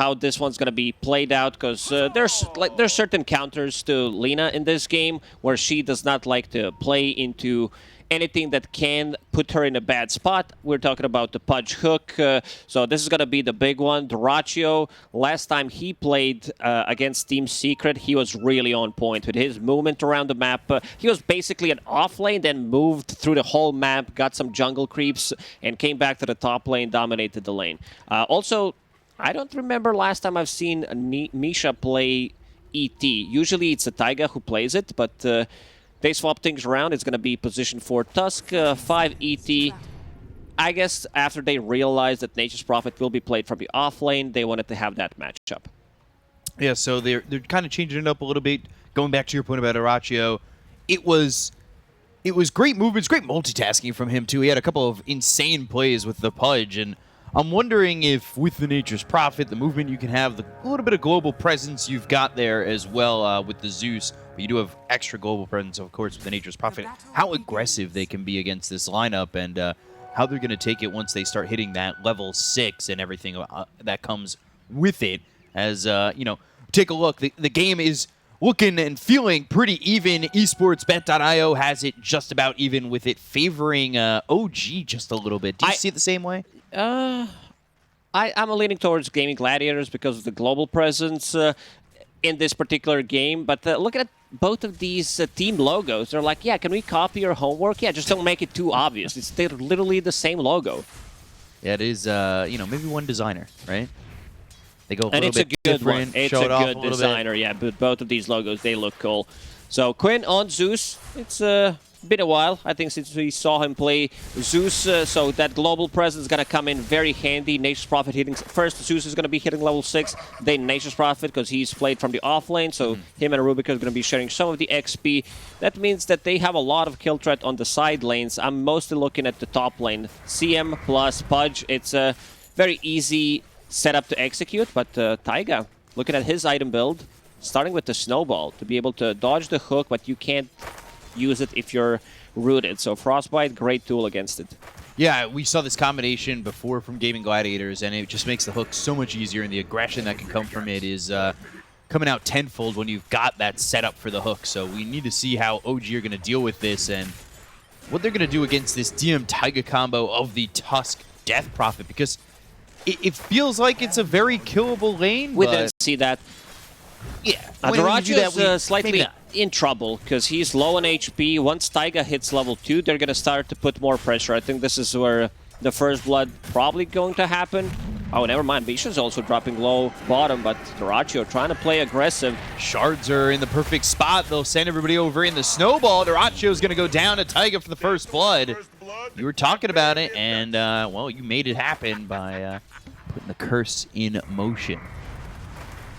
how this one's going to be played out, because there's certain counters to Lina in this game where she does not like to play into anything that can put her in a bad spot. We're talking about the Pudge hook. So this is going to be the big one. Dyrachyo, last time he played against Team Secret, he was really on point with his movement around the map. He was basically an off lane, then moved through the whole map, got some jungle creeps, and came back to the top lane, dominated the lane. Also, I don't remember last time I've seen Misha play ET. Usually it's a Taiga who plays it, but they swap things around. It's going to be position 4 Tusk, 5 ET. I guess after they realized that Nature's Prophet will be played from the off lane, they wanted to have that matchup. Yeah, so they're kind of changing it up a little bit. Going back to your point about Dyrachyo, it was great movements, great multitasking from him too. He had a couple of insane plays with the Pudge, and I'm wondering if with the Nature's Prophet, the movement you can have, a little bit of global presence you've got there as well with the Zeus, but you do have extra global presence, of course, with the Nature's Prophet, how aggressive they can be against this lineup, and how they're going to take it once they start hitting that level 6 and everything that comes with it. As, you know, take a look. The game is looking and feeling pretty even. Esportsbet.io has it just about even, with it favoring OG just a little bit. Do you see it the same way? I'm leaning towards Gaimin Gladiators because of the global presence in this particular game. But look at both of these team logos. They're like, yeah, can we copy your homework? Yeah, just don't make it too obvious. They're literally the same logo. Yeah, it is, you know, maybe one designer, right? They go a and little it's bit a good different, one. It's a good designer, yeah. But both of these logos, they look cool. So Quinn on Zeus. It's been a while, I think, since we saw him play Zeus. So that global presence is going to come in very handy. Nature's Prophet hitting first. Zeus is going to be hitting level 6. Then Nature's Prophet, because he's played from the off lane. So him and Rubika are going to be sharing some of the XP. That means that they have a lot of kill threat on the side lanes. I'm mostly looking at the top lane. CM plus Pudge. It's a very easy setup to execute, but Taiga, looking at his item build, starting with the Snowball to be able to dodge the hook, but you can't use it if you're rooted. So Frostbite, great tool against it. Yeah, we saw this combination before from Gaimin Gladiators, and it just makes the hook so much easier, and the aggression that can come from it is coming out tenfold when you've got that setup for the hook. So we need to see how OG are going to deal with this and what they're going to do against this DM Taiga combo of the Tusk Death Prophet, because it feels like it's a very killable lane. We didn't see that. Yeah. Dyrachyo is slightly in trouble because he's low on HP. Once Taiga hits level 2, they're going to start to put more pressure. I think this is where the first blood probably going to happen. Oh, never mind. Bisha's also dropping low bottom, but Dyrachyo trying to play aggressive. Shards are in the perfect spot. They'll send everybody over in the Snowball. Dyrachyo's going to go down to Taiga for the first blood. You were talking about it, and, well, you made it happen by putting the curse in motion.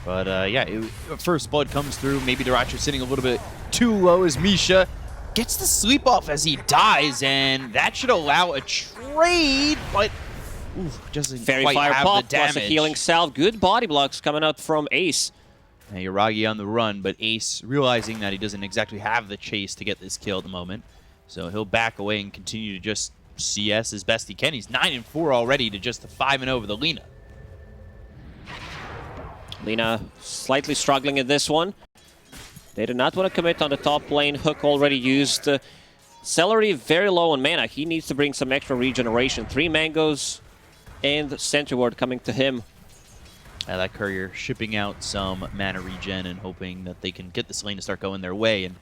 But, yeah, first blood comes through. Maybe Dyrachyo sitting a little bit too low as Misha gets the sleep off as he dies, and that should allow a trade, but doesn't quite have the damage. Plus a healing salve. Good body blocks coming out from Ace. Now, Yuragi on the run, but Ace realizing that he doesn't exactly have the chase to get this kill at the moment. So he'll back away and continue to just CS as best he can. He's 9-4 already to just 5-0 with the Lina. Lina slightly struggling in this one. They do not want to commit on the top lane. Hook already used. Celery very low on mana. He needs to bring some extra regeneration. 3 mangoes and Sentry Ward coming to him. That Courier shipping out some mana regen and hoping that they can get this lane to start going their way. And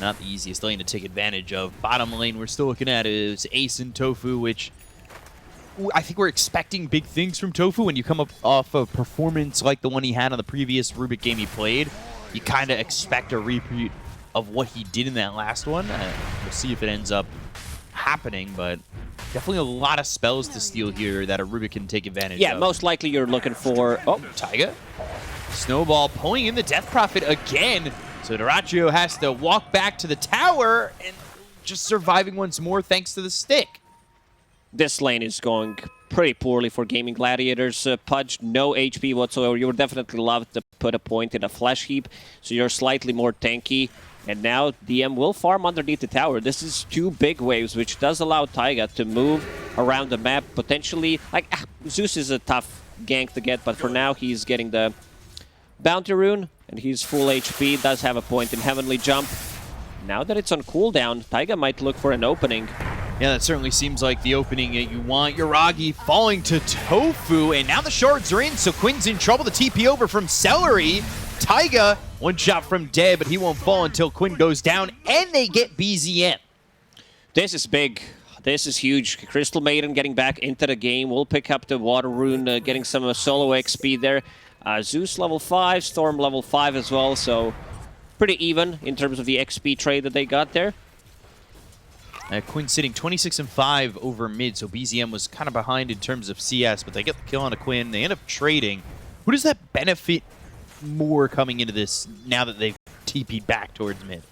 not the easiest lane to take advantage of. Bottom lane we're still looking at is Ace and Tofu, which I think we're expecting big things from Tofu. When you come up off a performance like the one he had on the previous Rubik game he played, you kind of expect a repeat of what he did in that last one. We'll see if it ends up happening, but definitely a lot of spells to steal here that a Rubik can take advantage of. Yeah, most likely you're looking for... Oh, Taiga. Snowball pulling in the Death Prophet again. So Dyrachyo has to walk back to the tower and just surviving once more thanks to the stick. This lane is going pretty poorly for Gaimin Gladiators. Pudge, no HP whatsoever. You would definitely love to put a point in a flash heap, so you're slightly more tanky. And now DM will farm underneath the tower. This is 2 big waves, which does allow Taiga to move around the map potentially. Like, Zeus is a tough gank to get, but for now he's getting the Bounty Rune, and he's full HP, does have a point in Heavenly Jump. Now that it's on cooldown, Taiga might look for an opening. Yeah, that certainly seems like the opening that you want. Yuragi falling to Tofu, and now the shards are in, so Quinn's in trouble. The TP over from Celery. Taiga, one shot from dead, but he won't fall until Quinn goes down, and they get BZM. This is big. This is huge. Crystal Maiden getting back into the game. We'll pick up the Water Rune, getting some solo XP there. Zeus level 5, Storm level 5 as well, so pretty even in terms of the XP trade that they got there. Quinn sitting 26-5 over mid, so BZM was kind of behind in terms of CS, but they get the kill on a Quinn. They end up trading. Who does that benefit more coming into this now that they've TP'd back towards mid?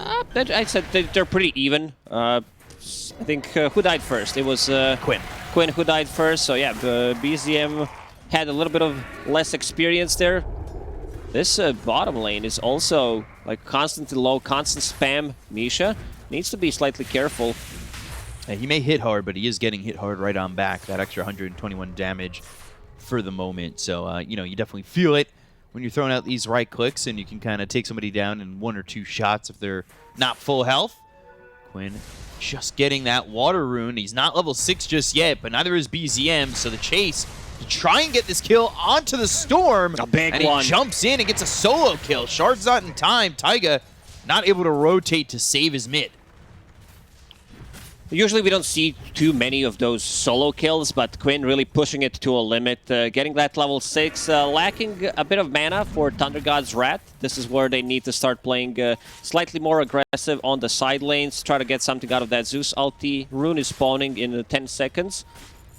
I said they're pretty even. I think who died first? It was Quinn. Quinn who died first, so yeah, BZM had a little bit of less experience there. This bottom lane is also like constantly low, constant spam. Misha needs to be slightly careful. He may hit hard, but he is getting hit hard right on back. That extra 121 damage for the moment. So, you know, you definitely feel it when you're throwing out these right clicks, and you can kind of take somebody down in 1 or 2 shots if they're not full health. Quinn just getting that Water Rune. He's not level 6 just yet, but neither is BZM, so the chase to try and get this kill onto the Storm. A big and one. He jumps in and gets a solo kill. Shard's not in time. Taiga not able to rotate to save his mid. Usually we don't see too many of those solo kills, but Quinn really pushing it to a limit. Getting that level 6, lacking a bit of mana for Thunder God's Wrath. This is where they need to start playing slightly more aggressive on the side lanes, try to get something out of that Zeus ulti. Rune is spawning in 10 seconds.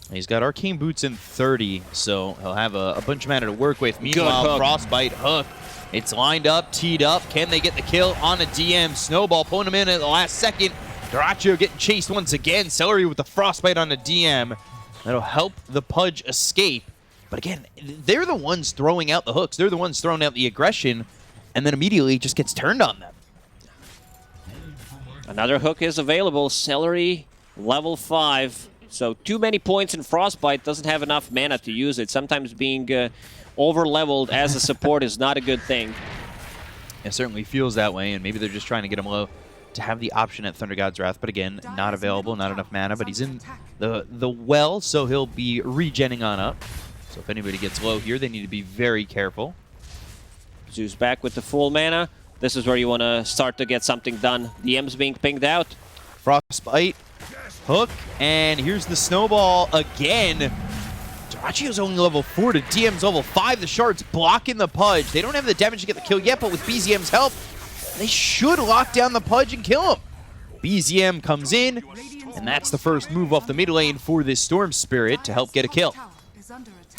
He's got Arcane Boots in 30, so he'll have a bunch of mana to work with. Meanwhile, Frostbite hook. It's lined up, teed up. Can they get the kill on a DM? Snowball pulling him in at the last second. Doraccio getting chased once again. Celery with the Frostbite on a DM. That'll help the Pudge escape. But again, they're the ones throwing out the hooks. They're the ones throwing out the aggression, and then immediately just gets turned on them. Another hook is available. Celery, level 5. So too many points in Frostbite, doesn't have enough mana to use it. Sometimes being over-leveled as a support is not a good thing. It certainly feels that way, and maybe they're just trying to get him low to have the option at Thunder God's Wrath. But again, not available, not enough mana. But he's in the well, so he'll be regenning on up. So if anybody gets low here, they need to be very careful. Zeus back with the full mana. This is where you want to start to get something done. DM's being pinged out. Frostbite, hook, and here's the snowball again. Doraccio's only level 4 to DM's level 5. The Shards blocking the Pudge. They don't have the damage to get the kill yet, but with BZM's help, they should lock down the Pudge and kill him. BZM comes in, and that's the first move off the mid lane for this Storm Spirit to help get a kill.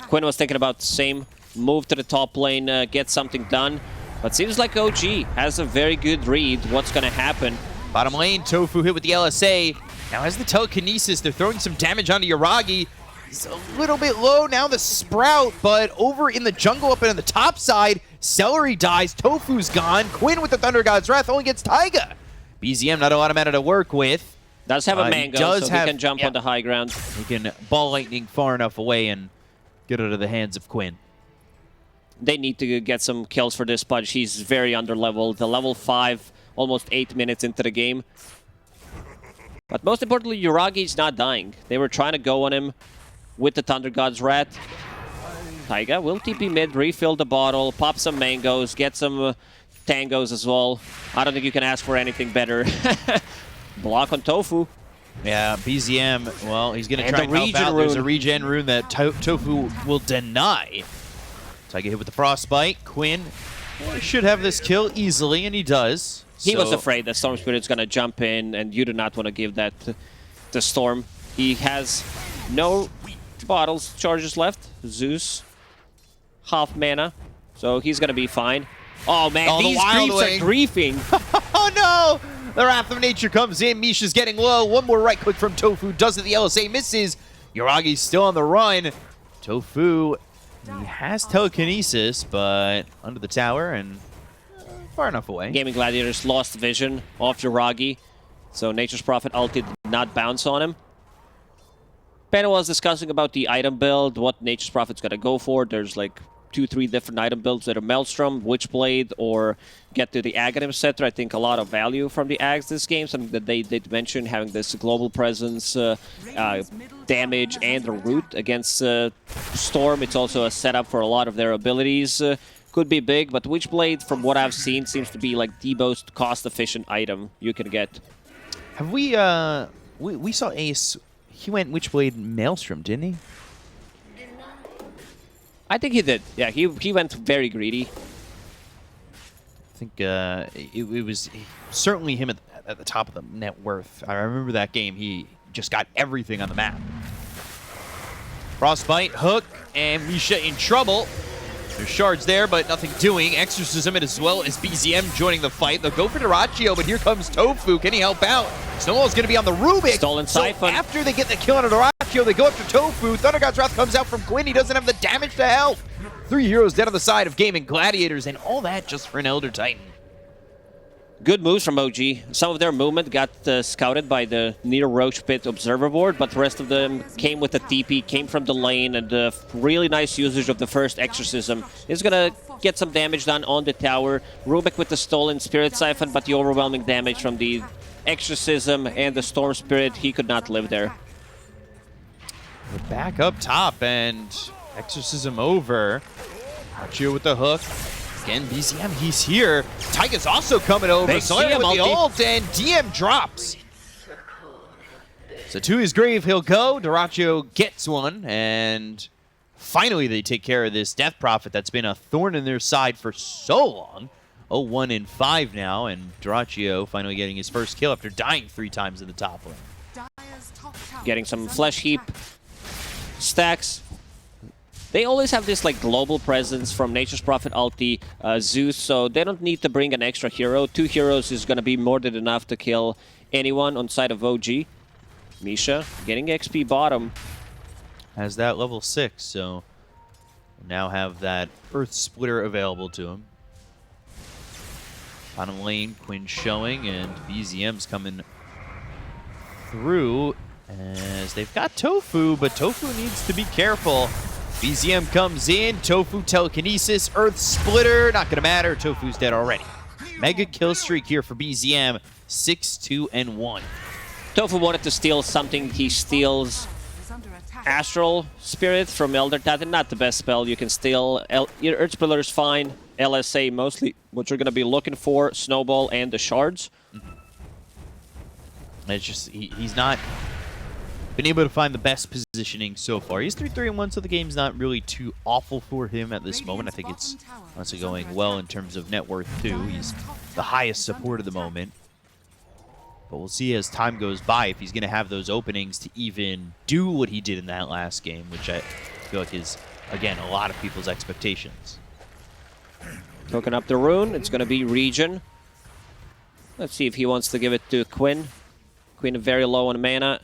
Quinn was thinking about the same move to the top lane, get something done. But seems like OG has a very good read what's going to happen. Bottom lane, Tofu hit with the LSA. Now has the telekinesis. They're throwing some damage onto Yuragi. He's a little bit low now, the Sprout, but over in the jungle up and on the top side, Celery dies, Tofu's gone. Quinn with the Thunder God's Wrath only gets Taiga. BZM not a lot of mana to work with. Does have a mango, so he can jump on the high ground. He can ball lightning far enough away and get out of the hands of Quinn. They need to get some kills for this Pudge. He's very underleveled. The level 5, almost 8 minutes into the game. But most importantly, Yuragi's not dying. They were trying to go on him with the Thunder God's Wrath. Taiga will TP mid, refill the bottle, pop some mangoes, get some tangos as well. I don't think you can ask for anything better. Block on Tofu. Yeah, BZM, well, he's going to try and help out. There's a regen rune that Tofu will deny. Taiga hit with the Frostbite. Quinn should have this kill easily, and he does. He was afraid that Storm Spirit's going to jump in, and you do not want to give that to Storm. He has no bottles charges left. Zeus, half mana, so he's going to be fine. Oh, man, these creeps are griefing. Oh, no! The Wrath of Nature comes in. Misha's getting low. One more right click from Tofu. Does it. The LSA misses. Yuragi's still on the run. Tofu, he has telekinesis, but under the tower and far enough away. Gaimin Gladiators lost vision off Yuragi, so Nature's Prophet ulti did not bounce on him. Ben was discussing about the item build, what Nature's Prophet's going to go for. There's like 2-3 different item builds that are Maelstrom, Witchblade, or get to the Aghanim Scepter. I think a lot of value from the Ags this game, something that they did mention, having this global presence, damage, and a root against Storm. It's also a setup for a lot of their abilities. Could be big, but Witchblade, from what I've seen, seems to be like the most cost-efficient item you can get. Have we saw Ace, he went Witchblade Maelstrom, didn't he? I think he did. Yeah, he went very greedy. I think it was certainly him at the top of the net worth. I remember that game. He just got everything on the map. Frostbite, hook, and Misha in trouble. There's shards there, but nothing doing. Exorcism as well as BZM joining the fight. They'll go for Dyrachyo, but here comes Tofu. Can he help out? Snowball's going to be on the Rubik. Stolen Siphon. So after they get the kill on Dyrachyo, they go after Tofu. Thunder God's Wrath comes out from Quinn. He doesn't have the damage to help. 3 heroes dead on the side of Gaimin Gladiators, and all that just for an Elder Titan. Good moves from OG. Some of their movement got scouted by the near Roach Pit Observer Board, but the rest of them came with a TP, came from the lane, and really nice usage of the first Exorcism. Is going to get some damage done on the tower. Rubik with the stolen Spirit Siphon, but the overwhelming damage from the Exorcism and the Storm Spirit, he could not live there. We're back up top, and Exorcism over. Archio with the hook. Again, BZM, he's here. Taiga's also coming over. Sawyer with the ult, and DM drops. So to his grave he'll go. Dyrachyo gets one, and finally they take care of this Death Prophet that's been a thorn in their side for so long. 0-1-5 now, and Dyrachyo finally getting his first kill after dying 3 times in the top lane. Getting some Flesh Heap stacks. They always have this like global presence from Nature's Prophet ulti, Zeus, so they don't need to bring an extra hero. 2 heroes is going to be more than enough to kill anyone on side of OG. Misha getting XP bottom. Has that level 6, so now have that Earth Splitter available to him. Bottom lane, Quinn showing, and BZM's coming through as they've got Tofu, but Tofu needs to be careful. BZM comes in, Tofu telekinesis, Earth Splitter, not gonna matter, Tofu's dead already. Mega kill streak here for BZM, 6-2-1. Tofu wanted to steal something, he steals Astral Spirit from Elder Titan, not the best spell you can steal. Earth Splitter is fine, LSA mostly what you're gonna be looking for, Snowball and the shards. It's just, he's not been able to find the best positioning so far. He's 3-3-1, so the game's not really too awful for him at this moment. I think it's honestly going well in terms of net worth too. He's the highest support at the moment. But we'll see as time goes by if he's going to have those openings to even do what he did in that last game, which I feel like is, again, a lot of people's expectations. Cooking up the rune, it's going to be Regen. Let's see if he wants to give it to Quinn. Quinn very low on mana.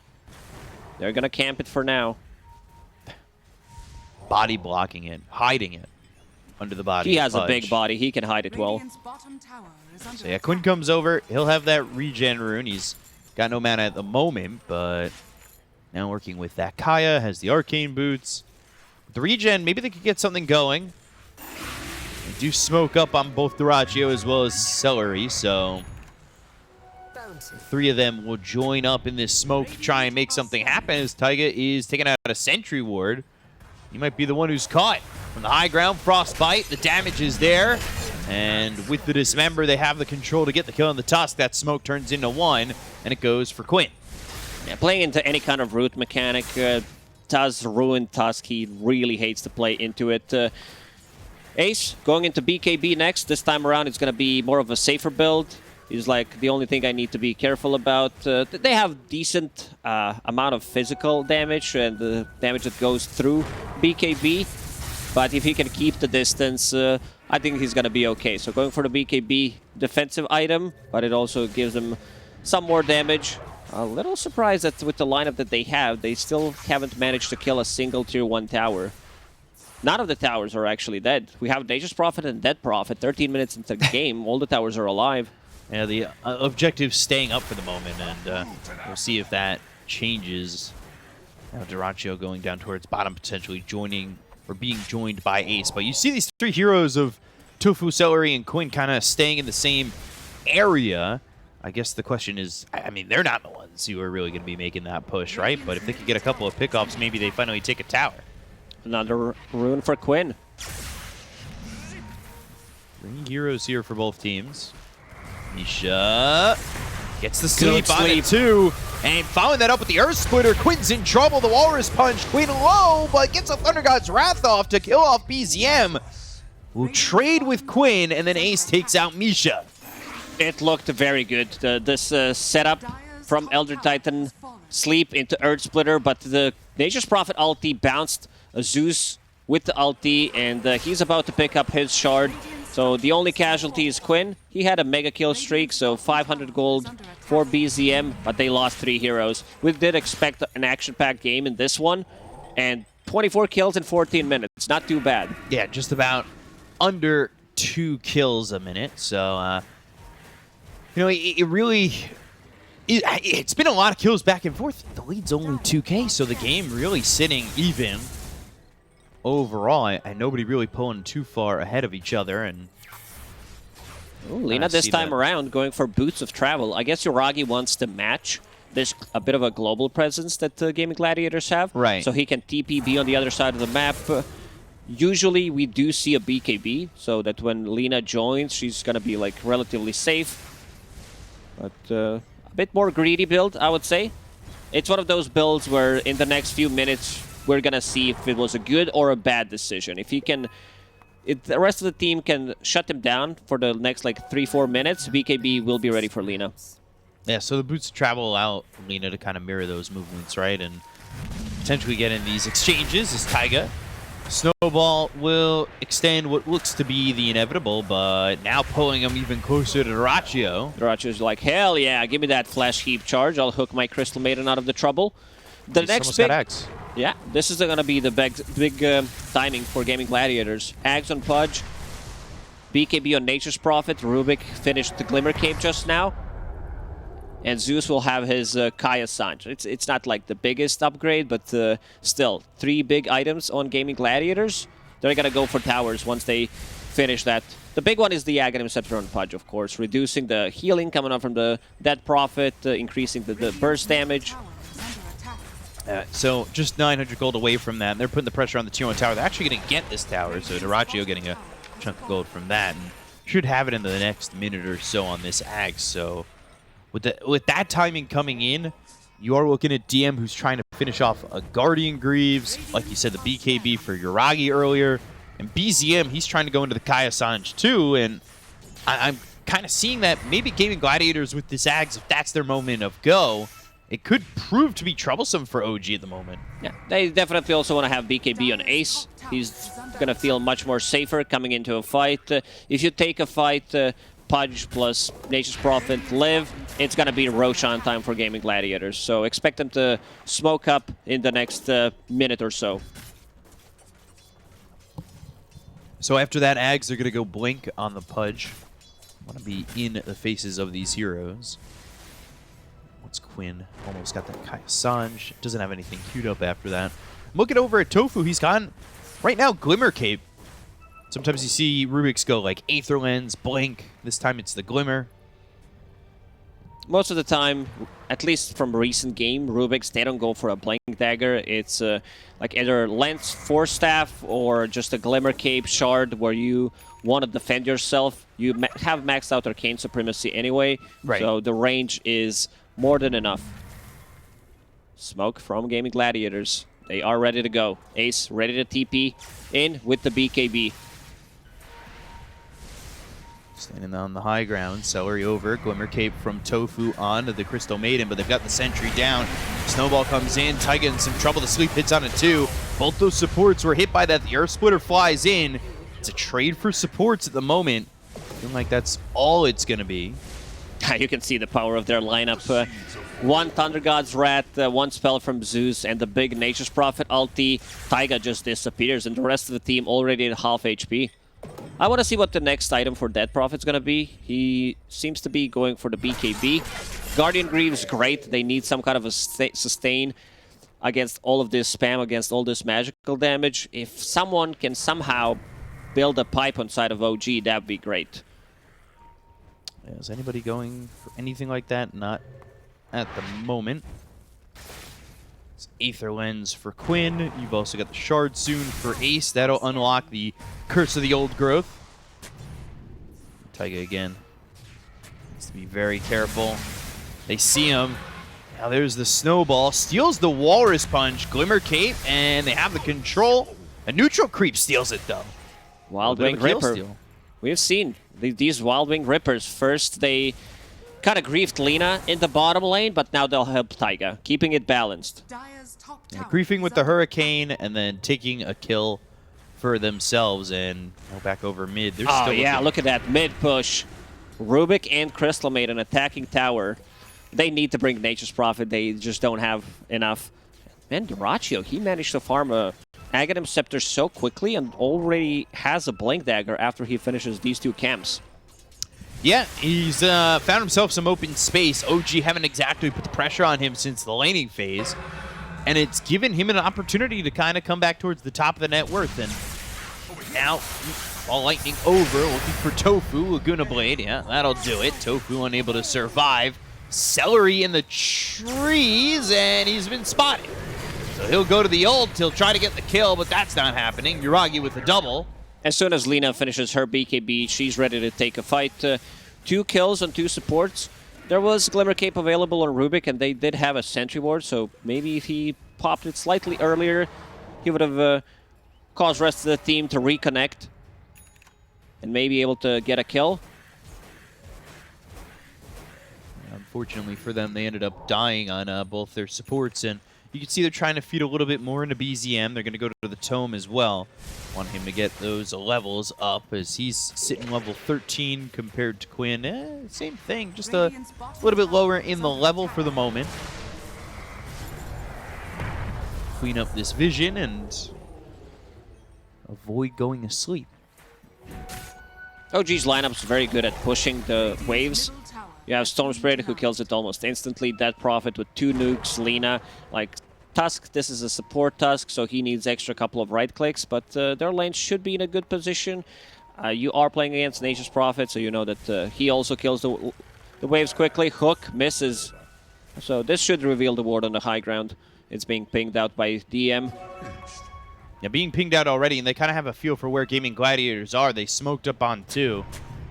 They're going to camp it for now. Body blocking it, hiding it under the body. He has a big body. He can hide it well. So yeah, Quinn comes over. He'll have that regen rune. He's got no mana at the moment, but now working with that Kaya, has the arcane boots. The regen, maybe they could get something going. They do smoke up on both Dyrachyo as well as Celery, so 3 of them will join up in this smoke to try and make something happen as Taiga is taking out a sentry ward. He might be the one who's caught. From the high ground, Frostbite, the damage is there. And with the Dismember, they have the control to get the kill on the Tusk. That smoke turns into 1, and it goes for Quinn. Yeah, playing into any kind of root mechanic does ruin Tusk. He really hates to play into it. Ace going into BKB next. This time around, it's going to be more of a safer build. Is like the only thing I need to be careful about. They have decent amount of physical damage and the damage that goes through BKB. But if he can keep the distance, I think he's going to be okay. So going for the BKB defensive item, but it also gives them some more damage. A little surprised that with the lineup that they have, they still haven't managed to kill a single tier 1 tower. None of the towers are actually dead. We have Nature's Prophet and Dead Prophet. 13 minutes into the game, all the towers are alive. Yeah, the objective's staying up for the moment, and we'll see if that changes Now Dyrachyo going down towards bottom, potentially joining or being joined by Ace. But you see these three heroes of Tofu, Celery, and Quinn kind of staying in the same area. I guess the question is, I mean, they're not the ones who are really going to be making that push, right? But if they could get a couple of pickoffs, maybe they finally take a tower. Another rune for Quinn. 3 heroes here for both teams. Misha gets the sleep Good on sleep. it too. And following that up with the Earth Splitter, Quinn's in trouble. The Walrus Punch, Quinn low, but gets a Thunder God's Wrath off to kill off BZM. Will trade with Quinn, and then Ace takes out Misha. It looked very good. This setup from Elder Titan sleep into Earth Splitter, but the Nature's Prophet ulti bounced Zeus with the ulti, and he's about to pick up his shard. So the only casualty is Quinn. He had a mega kill streak, so 500 gold for BZM, but they lost 3 heroes. We did expect an action-packed game in this one, and 24 kills in 14 minutes. Not too bad. Yeah, just about under 2 kills a minute. So, you know, it really... It's been a lot of kills back and forth. The lead's only 2K, so the game really sitting even. Overall, and nobody really pulling too far ahead of each other. And Ooh, Lina this time around going for Boots of Travel. I guess Yuragi wants to match. There's a bit of a global presence that Gaimin Gladiators have. Right. So he can TP be on the other side of the map. Usually we do see a BKB, so that when Lina joins, she's going to be like relatively safe. But a bit more greedy build, I would say. It's one of those builds where in the next few minutes, we're going to see if it was a good or a bad decision. If he can, if the rest of the team can shut him down for the next like 3-4 minutes, BKB will be ready for Lina. Yeah, so the Boots of Travel allow Lina to kind of mirror those movements, right? And potentially get in these exchanges as Taiga. Snowball will extend what looks to be the inevitable, but now pulling him even closer to Dyrachyo. Dyrachyo's like, hell yeah, give me that Flash Heap charge. I'll hook my Crystal Maiden out of the trouble. The He's next almost big... got X. Yeah, this is going to be the big timing for Gaimin Gladiators. Ags on Pudge, BKB on Nature's Prophet, Rubik finished the Glimmer Cape just now, and Zeus will have his Kaya Sanj. It's not like the biggest upgrade, but still, 3 big items on Gaimin Gladiators. They're going to go for towers once they finish that. The big one is the Aghanim Scepter on Pudge, of course, reducing the healing coming up from the Dead Prophet, increasing the burst damage. So just 900 gold away from that. And they're putting the pressure on the tier 1 tower. They're actually going to get this tower, so Dyrachyo getting a chunk of gold from that. And should have it in the next minute or so on this Axe. So with that timing coming in, you are looking at DM who's trying to finish off a Guardian Greaves. Like you said, the BKB for Yuragi earlier. And BZM, he's trying to go into the Kaya Sanj too. And I'm kind of seeing that maybe Gaimin Gladiators with this Axe, if that's their moment of go, it could prove to be troublesome for OG at the moment. Yeah, they definitely also want to have BKB on Ace. He's going to feel much more safer coming into a fight. If you take a fight, Pudge plus Nature's Prophet live, it's going to be Roshan time for Gaimin Gladiators. So expect them to smoke up in the next minute or so. So after that Ags, they're going to go Blink on the Pudge. Want to be in the faces of these heroes. Once Quinn almost got that Kaya Sanj. Doesn't have anything queued up after that. Looking over at Tofu, he's gone right now Glimmer Cape. Sometimes you see Rubik's go like Aether Lens, Blink. This time it's the Glimmer. Most of the time, at least from recent game, Rubik's, they don't go for a Blink Dagger. It's like either Lens Force Staff or just a Glimmer Cape Shard where you want to defend yourself. You have maxed out Arcane Supremacy anyway, right. So the range is more than enough. Smoke from Gaimin Gladiators. They are ready to go. Ace ready to TP in with the BKB. Standing on the high ground, Celery over, Glimmer Cape from Tofu on to the Crystal Maiden, but they've got the sentry down. Snowball comes in, Taiga in some trouble, the sleep hits on it too. Both those supports were hit by that, the Earth Splitter flies in. It's a trade for supports at the moment. Feeling like that's all it's gonna be. You can see the power of their lineup. One Thunder God's Wrath, one spell from Zeus, and the big Nature's Prophet ulti. Taiga just disappears, and the rest of the team already at half HP. I want to see what the next item for Dead Prophet's going to be. He seems to be going for the BKB. Guardian Greaves, great. They need some kind of a sustain. against all of this spam, against all this magical damage. If someone can somehow build a pipe on side of OG, that'd be great. Yeah, is anybody going for anything like that? Not at the moment. It's Aether Lens for Quinn. You've also got the Shard soon for Ace. That'll unlock the Curse of the Old Growth. Taiga again. Needs to be very careful. They see him. Now there's the Snowball. Steals the Walrus Punch. Glimmer Cape, and they have the control. A neutral creep steals it, though. Wild Wing Ripper. We've seen these Wild Wing Rippers. First, they kind of griefed Lina in the bottom lane, but now they'll help Taiga, keeping it balanced. Yeah, griefing with the Hurricane, and then taking a kill for themselves, and back over mid. They're still yeah, look at that mid push. Rubik and Crystal made an attacking tower. They need to bring Nature's Prophet. They just don't have enough. Man, Dyrachyo, he managed to farm a Aghanim Scepter so quickly and already has a Blink Dagger after he finishes these two camps. Yeah, he's found himself some open space. OG haven't exactly put the pressure on him since the laning phase, and it's given him an opportunity to kind of come back towards the top of the net worth. And now, Ball Lightning over, looking for Tofu, Laguna Blade. Yeah, that'll do it. Tofu unable to survive. Celery in the trees, and he's been spotted. So he'll go to the ult, he'll try to get the kill, but that's not happening. Yuragi with the double. As soon as Lina finishes her BKB, she's ready to take a fight. 2 kills on 2 supports. There was Glimmer Cape available on Rubik, and they did have a Sentry Ward, so maybe if he popped it slightly earlier, he would have caused the rest of the team to reconnect and maybe able to get a kill. Unfortunately for them, they ended up dying on both their supports, and you can see they're trying to feed a little bit more into BZM. They're going to go to the Tome as well. Want him to get those levels up, as he's sitting level 13 compared to Quinn. Same thing, just a little bit lower in the level for the moment. Clean up this vision and avoid going asleep. OG's lineup's very good at pushing the waves. You have Storm Spirit, who kills it almost instantly. Dead Prophet with 2 nukes. Lina, like Tusk, this is a support Tusk, so he needs extra couple of right clicks, but their lane should be in a good position. You are playing against Nature's Prophet, so you know that he also kills the waves quickly. Hook misses, so this should reveal the ward on the high ground. It's being pinged out by DM. Yeah, being pinged out already, and they kind of have a feel for where Gaimin Gladiators are. They smoked up on 2.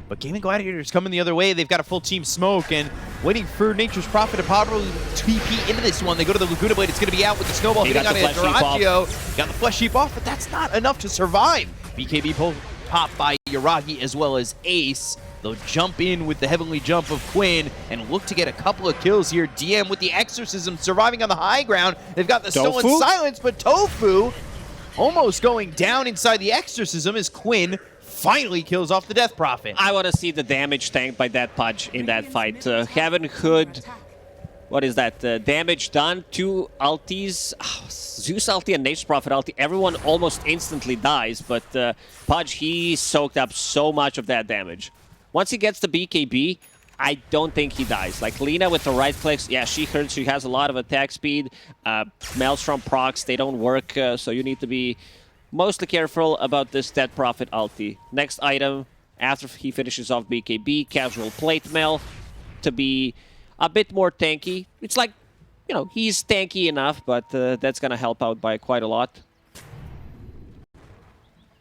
But Gaimin Gladiators coming the other way. They've got a full team smoke and waiting for Nature's Prophet to probably TP into this one. They go to the Laguna Blade. It's going to be out with the Snowball hitting on it. Dyrachyo got the flesh heap off, but that's not enough to survive. BKB pulled pop by Yuragi as well as Ace. They'll jump in with the Heavenly Jump of Quinn and look to get a couple of kills here. DM with the Exorcism surviving on the high ground. They've got the Stolen Silence, but Tofu almost going down inside the Exorcism as Quinn finally kills off the Death Prophet. I want to see the damage tanked by that Pudge in that fight. Heaven Hood, what is that? Damage done, 2 ultis, Zeus ulti and Nature's Prophet ulti. Everyone almost instantly dies, but Pudge, he soaked up so much of that damage. Once he gets the BKB, I don't think he dies. Like Lina with the right clicks, yeah, she hurts. She has a lot of attack speed. Maelstrom procs, they don't work, so you need to be mostly careful about this Dead Prophet ulti. Next item, after he finishes off BKB, Casual Plate Mail to be a bit more tanky. It's like, you know, he's tanky enough, but that's going to help out by quite a lot.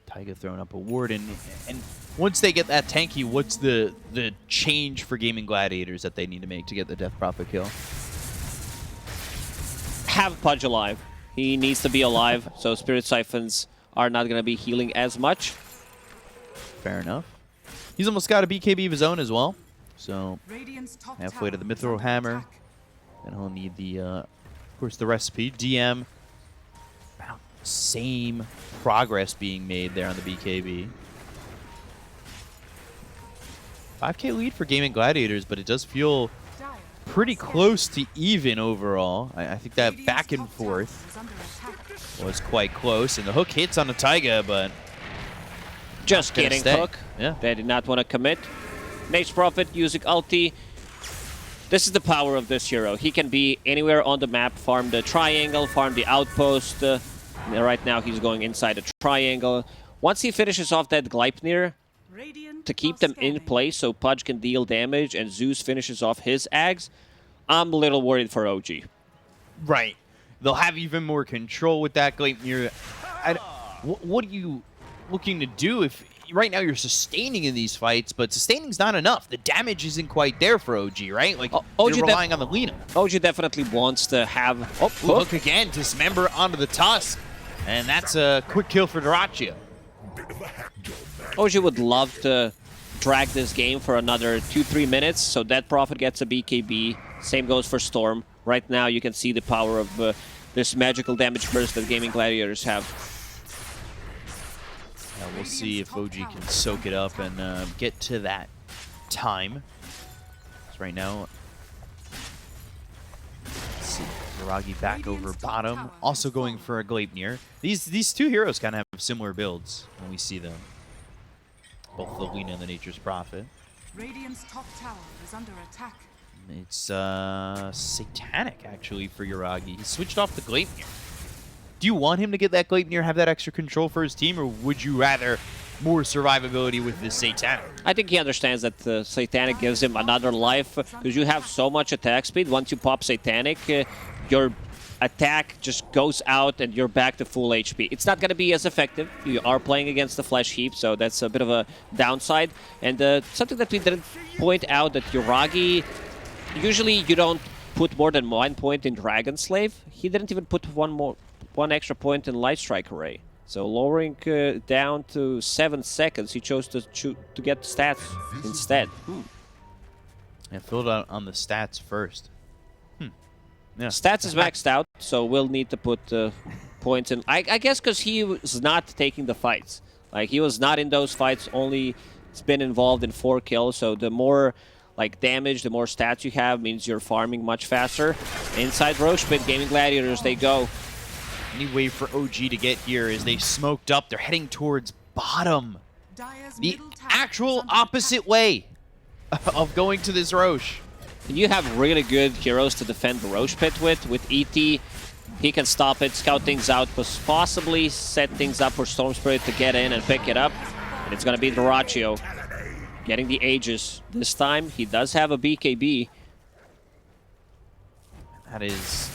Taiga throwing up a ward, and once they get that tanky, what's the change for Gaimin Gladiators that they need to make to get the Death Prophet kill? Have Pudge alive. He needs to be alive, so Spirit Siphons are not going to be healing as much. Fair enough. He's almost got a BKB of his own as well. So, halfway to the Mithril Hammer. And he'll need the, of course, the recipe. DM, about same progress being made there on the BKB. 5k lead for Gaimin Gladiators, but it does feel pretty close to even overall. I think that back and forth was quite close, and the hook hits on the Taiga, but just kidding, Hook. Yeah. They did not want to commit. Nature's Prophet using ulti. This is the power of this hero. He can be anywhere on the map, farm the triangle, farm the outpost. Right now he's going inside the triangle. Once he finishes off that Gleipnir, to keep them in place so Pudge can deal damage and Zeus finishes off his Ags, I'm a little worried for OG. Right. They'll have even more control with that Gleipnir. What are you looking to do if right now you're sustaining in these fights, but sustaining's not enough. The damage isn't quite there for OG, right? Like, you're relying on the Lina. OG definitely wants to have... Oh, look again, Dismember onto the Tusk. And that's a quick kill for Dyrachyo. OG would love to drag this game for another 2-3 minutes, so Dead Prophet gets a BKB. Same goes for Storm. Right now you can see the power of this magical damage burst that Gaimin Gladiators have. Now we'll see if OG can soak it up and get to that time. So right now, let's see, Yuragi back over bottom, also going for a Gleipnir. These two heroes kind of have similar builds when we see them. Both the Lina and the Nature's Prophet. Radiant's top tower is under attack. It's satanic actually for Yuragi. He switched off the Gleipnir. Do you want him to get that Gleipnir, have that extra control for his team, or would you rather more survivability with this Satanic? I think he understands that the Satanic gives him another life, because you have so much attack speed. Once you pop Satanic, your attack just goes out and you're back to full HP. It's not going to be as effective. You are playing against the Flesh Heap, so that's a bit of a downside. And something that we didn't point out, that Yuragi, usually you don't put more than 1 point in Dragon Slave. He didn't even put one extra point in Light Strike Array. So lowering down to 7 seconds, he chose to get stats instead. And filled out on the stats first. Yeah. Stats is maxed out, so we'll need to put points in. I guess because he was not taking the fights. Like, he was not in those fights, only it's been involved in 4 kills, so the more like damage, the more stats you have means you're farming much faster. Inside Roche Pit, Gaimin Gladiators, they go. Any way for OG to get here is they smoked up. They're heading towards bottom. The actual opposite way of going to this Roche. You have really good heroes to defend the Roche Pit with ET. He can stop it, scout things out, possibly set things up for Storm Spirit to get in and pick it up. And it's going to be Dyrachyo getting the Aegis. This time, he does have a BKB. That is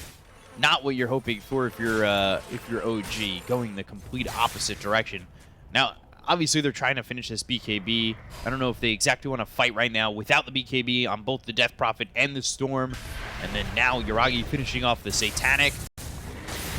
not what you're hoping for if you're OG, going the complete opposite direction. Now, obviously they're trying to finish this BKB. I don't know if they exactly want to fight right now without the BKB on both the Death Prophet and the Storm. And then now Yuragi finishing off the Satanic.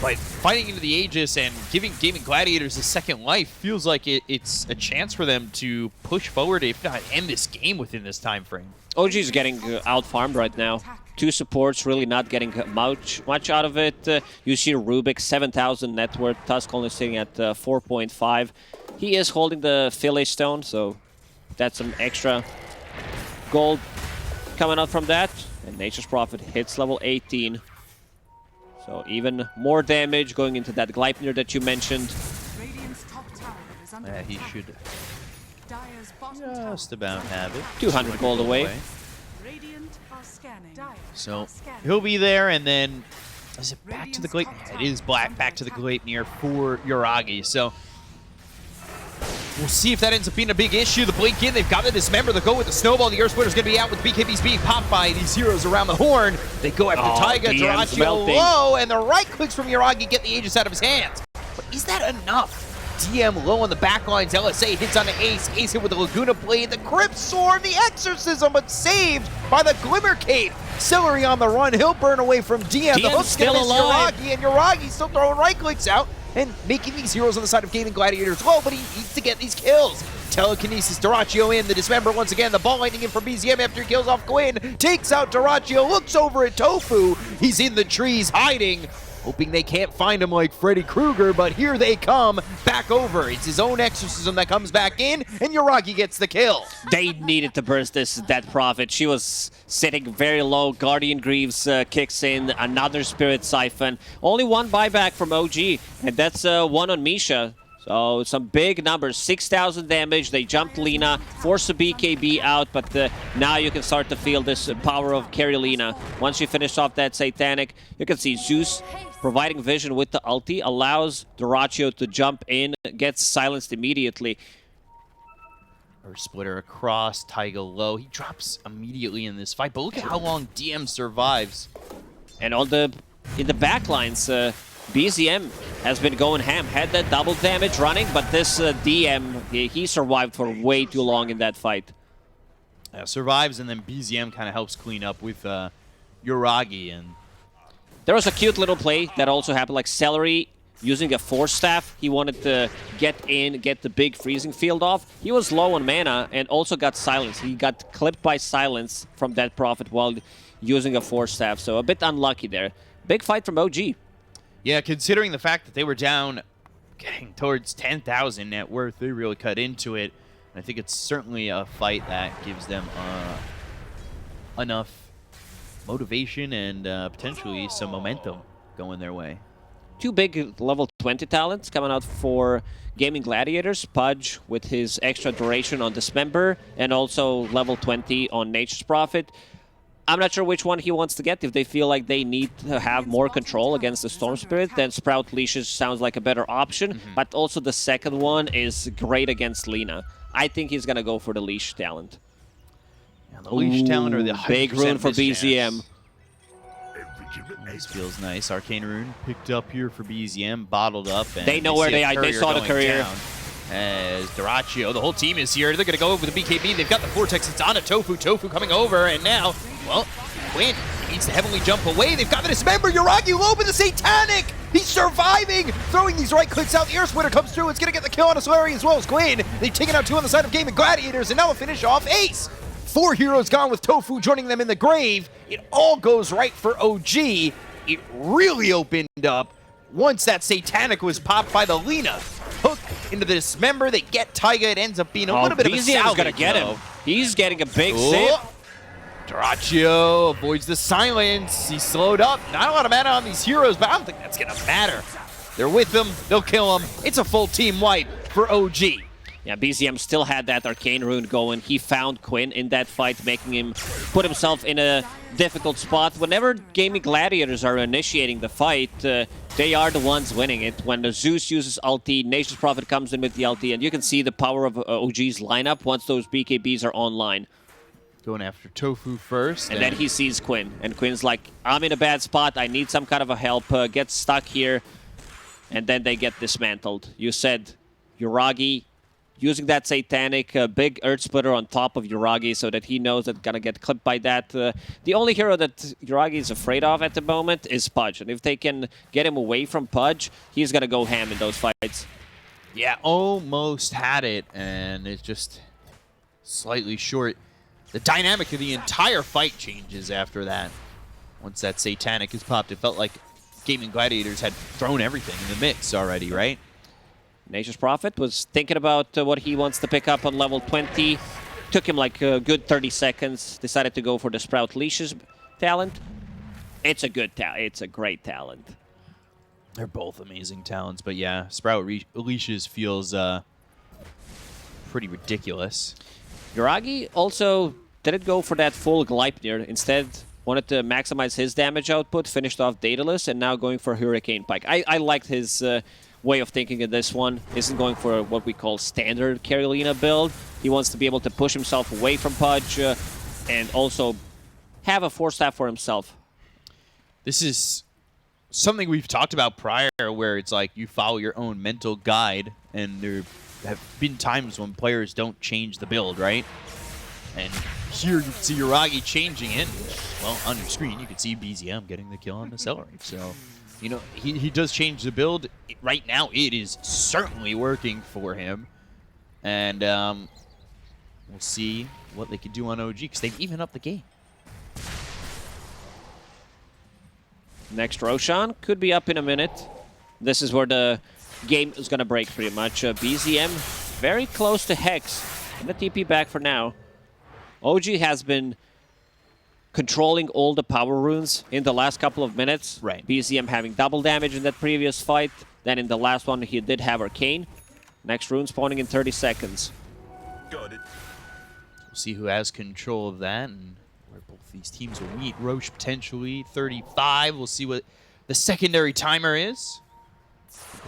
But fighting into the Aegis and giving Gaimin Gladiators a second life feels like it's a chance for them to push forward, if not end this game within this time frame. OG is getting out-farmed right now. 2 supports really not getting much out of it. You see Rubik, 7,000 net worth. Tusk only sitting at 4.5. He is holding the Fillet Stone, so that's some extra gold coming out from that. And Nature's Prophet hits level 18. So even more damage going into that Gleipnir that you mentioned. Yeah, he should just about have it. 200 gold away. So he'll be there, and then is it back to the Gleipnir? It is back to the Gleipnir for Yuragi. So we'll see if that ends up being a big issue. The blink in, they've got the Dismember. They'll go with the Snowball. The Earth Splitter's going to be out with BKBs being popped by these heroes around the horn. They go after Taiga, Dyrachyo low, and the right clicks from Yuragi get the Aegis out of his hands. But is that enough? DM low on the back lines. LSA hits on the Ace. Ace hit with the Laguna Blade. The Crypt Sword, the Exorcism, but saved by the Glimmer Cape. Celery on the run. He'll burn away from DM. The hook's going to miss Yuragi, and Yuragi still throwing right clicks out and making these heroes on the side of Gaimin Gladiators low, but he needs to get these kills. Telekinesis, Dyrachyo in, the Dismember once again, the ball lightning in from BZM after he kills off Gwyn, takes out Dyrachyo, looks over at Tofu, he's in the trees hiding, hoping they can't find him like Freddy Krueger, but here they come back over. It's his own Exorcism that comes back in, and Yuragi gets the kill. They needed to burst this Death Prophet. She was sitting very low. Guardian Greaves kicks in, another Spirit Siphon. Only one buyback from OG, and that's one on Misha. So some big numbers, 6,000 damage. They jumped Lina, forced the BKB out, but now you can start to feel this power of carry Lina. Once you finish off that Satanic, you can see Zeus providing vision with the ulti, allows Dyrachyo to jump in, gets silenced immediately. Or splitter across, Taiga low. He drops immediately in this fight, but look at how long DM survives. And in the backlines, BZM has been going ham. Had that double damage running, but this DM, he survived for way too long in that fight. Survives, and then BZM kind of helps clean up with Yuragi. And there was a cute little play that also happened, like Celery using a Force Staff. He wanted to get in, get the big freezing field off. He was low on mana and also got silenced. He got clipped by silence from that Prophet while using a Force Staff, so a bit unlucky there. Big fight from OG. Yeah, considering the fact that they were down getting towards 10,000 net worth, they really cut into it. And I think it's certainly a fight that gives them enough motivation and potentially some momentum going their way. Two big level 20 talents coming out for Gaimin Gladiators. Pudge with his extra duration on Dismember, and also level 20 on Nature's Prophet. I'm not sure which one he wants to get. If they feel like they need to have more control against the Storm Spirit, then Sprout Leashes sounds like a better option. But also the second one is great against Lina. I think he's going to go for the Leash talent. Yeah, the Leash talent or the 100% big rune for mischance. BZM. This feels nice. Arcane Rune picked up here for BZM, bottled up. And they know where they are. They saw the courier. As Dyrachyo, the whole team is here. They're going to go over the BKB. They've got the Vortex. It's on a Tofu. Tofu coming over. And now, well, Quinn needs to heavily jump away. They've got the Dismember. Yuragi low with the Satanic. He's surviving. Throwing these right clicks out. The Air Splitter comes through. It's going to get the kill on a Solari as well as Quinn. They've taken out two on the side of Gaimin Gladiators. And now a finish off Ace. 4 heroes gone with Tofu joining them in the grave. It all goes right for OG. It really opened up once that Satanic was popped by the Lina. Hook into the Dismember. They get Taiga. It ends up being a little bit of a salvage. Gonna get him. He's getting a big Oh. save. Dyrachyo avoids the silence. He's slowed up. Not a lot of mana on these heroes, but I don't think that's going to matter. They're with him. They'll kill him. It's a full team wipe for OG. Yeah, BZM still had that Arcane Rune going. He found Quinn in that fight, making him put himself in a difficult spot. Whenever Gaimin Gladiators are initiating the fight, they are the ones winning it. When the Zeus uses ulti, Nature's Prophet comes in with the ulti, and you can see the power of OG's lineup once those BKBs are online. Going after Tofu first. And then he sees Quinn, and Quinn's like, I'm in a bad spot, I need some kind of a help, gets stuck here, and then they get dismantled. You said Yuragi using that Satanic, big Earth Splitter on top of Yuragi so that he knows that gonna get clipped by that. The only hero that Yuragi is afraid of at the moment is Pudge, and if they can get him away from Pudge, he's gonna go ham in those fights. Yeah, almost had it, and it's just slightly short. The dynamic of the entire fight changes after that. Once that Satanic is popped, it felt like Gaimin Gladiators had thrown everything in the mix already, right? Nature's Prophet was thinking about what he wants to pick up on level 20. Took him like a good 30 seconds. Decided to go for the Sprout Leashes talent. It's a good talent. It's a great talent. They're both amazing talents, but yeah, Sprout Leashes feels pretty ridiculous. Yuragi also didn't go for that full Gleipnir. Instead, wanted to maximize his damage output, finished off Daedalus, and now going for Hurricane Pike. I liked his way of thinking in this one. Isn't going for what we call standard Carolina build. He wants to be able to push himself away from Pudge and also have a Force Staff for himself. This is something we've talked about prior, where it's like you follow your own mental guide, and there have been times when players don't change the build, right? And here you can see Yuragi changing it. Well, on your screen, you can see BZM getting the kill on the Celery. So, you know, he does change the build. Right now, it is certainly working for him. And we'll see what they can do on OG, because they've evened up the game. Next, Roshan could be up in a minute. This is where the game is going to break pretty much. BZM very close to Hex. And the TP back for now. OG has been controlling all the power runes in the last couple of minutes. Right. BZM having double damage in that previous fight. Then in the last one, he did have Arcane. Next rune spawning in 30 seconds. We'll see who has control of that and where both these teams will meet. Roche potentially 35. We'll see what the secondary timer is.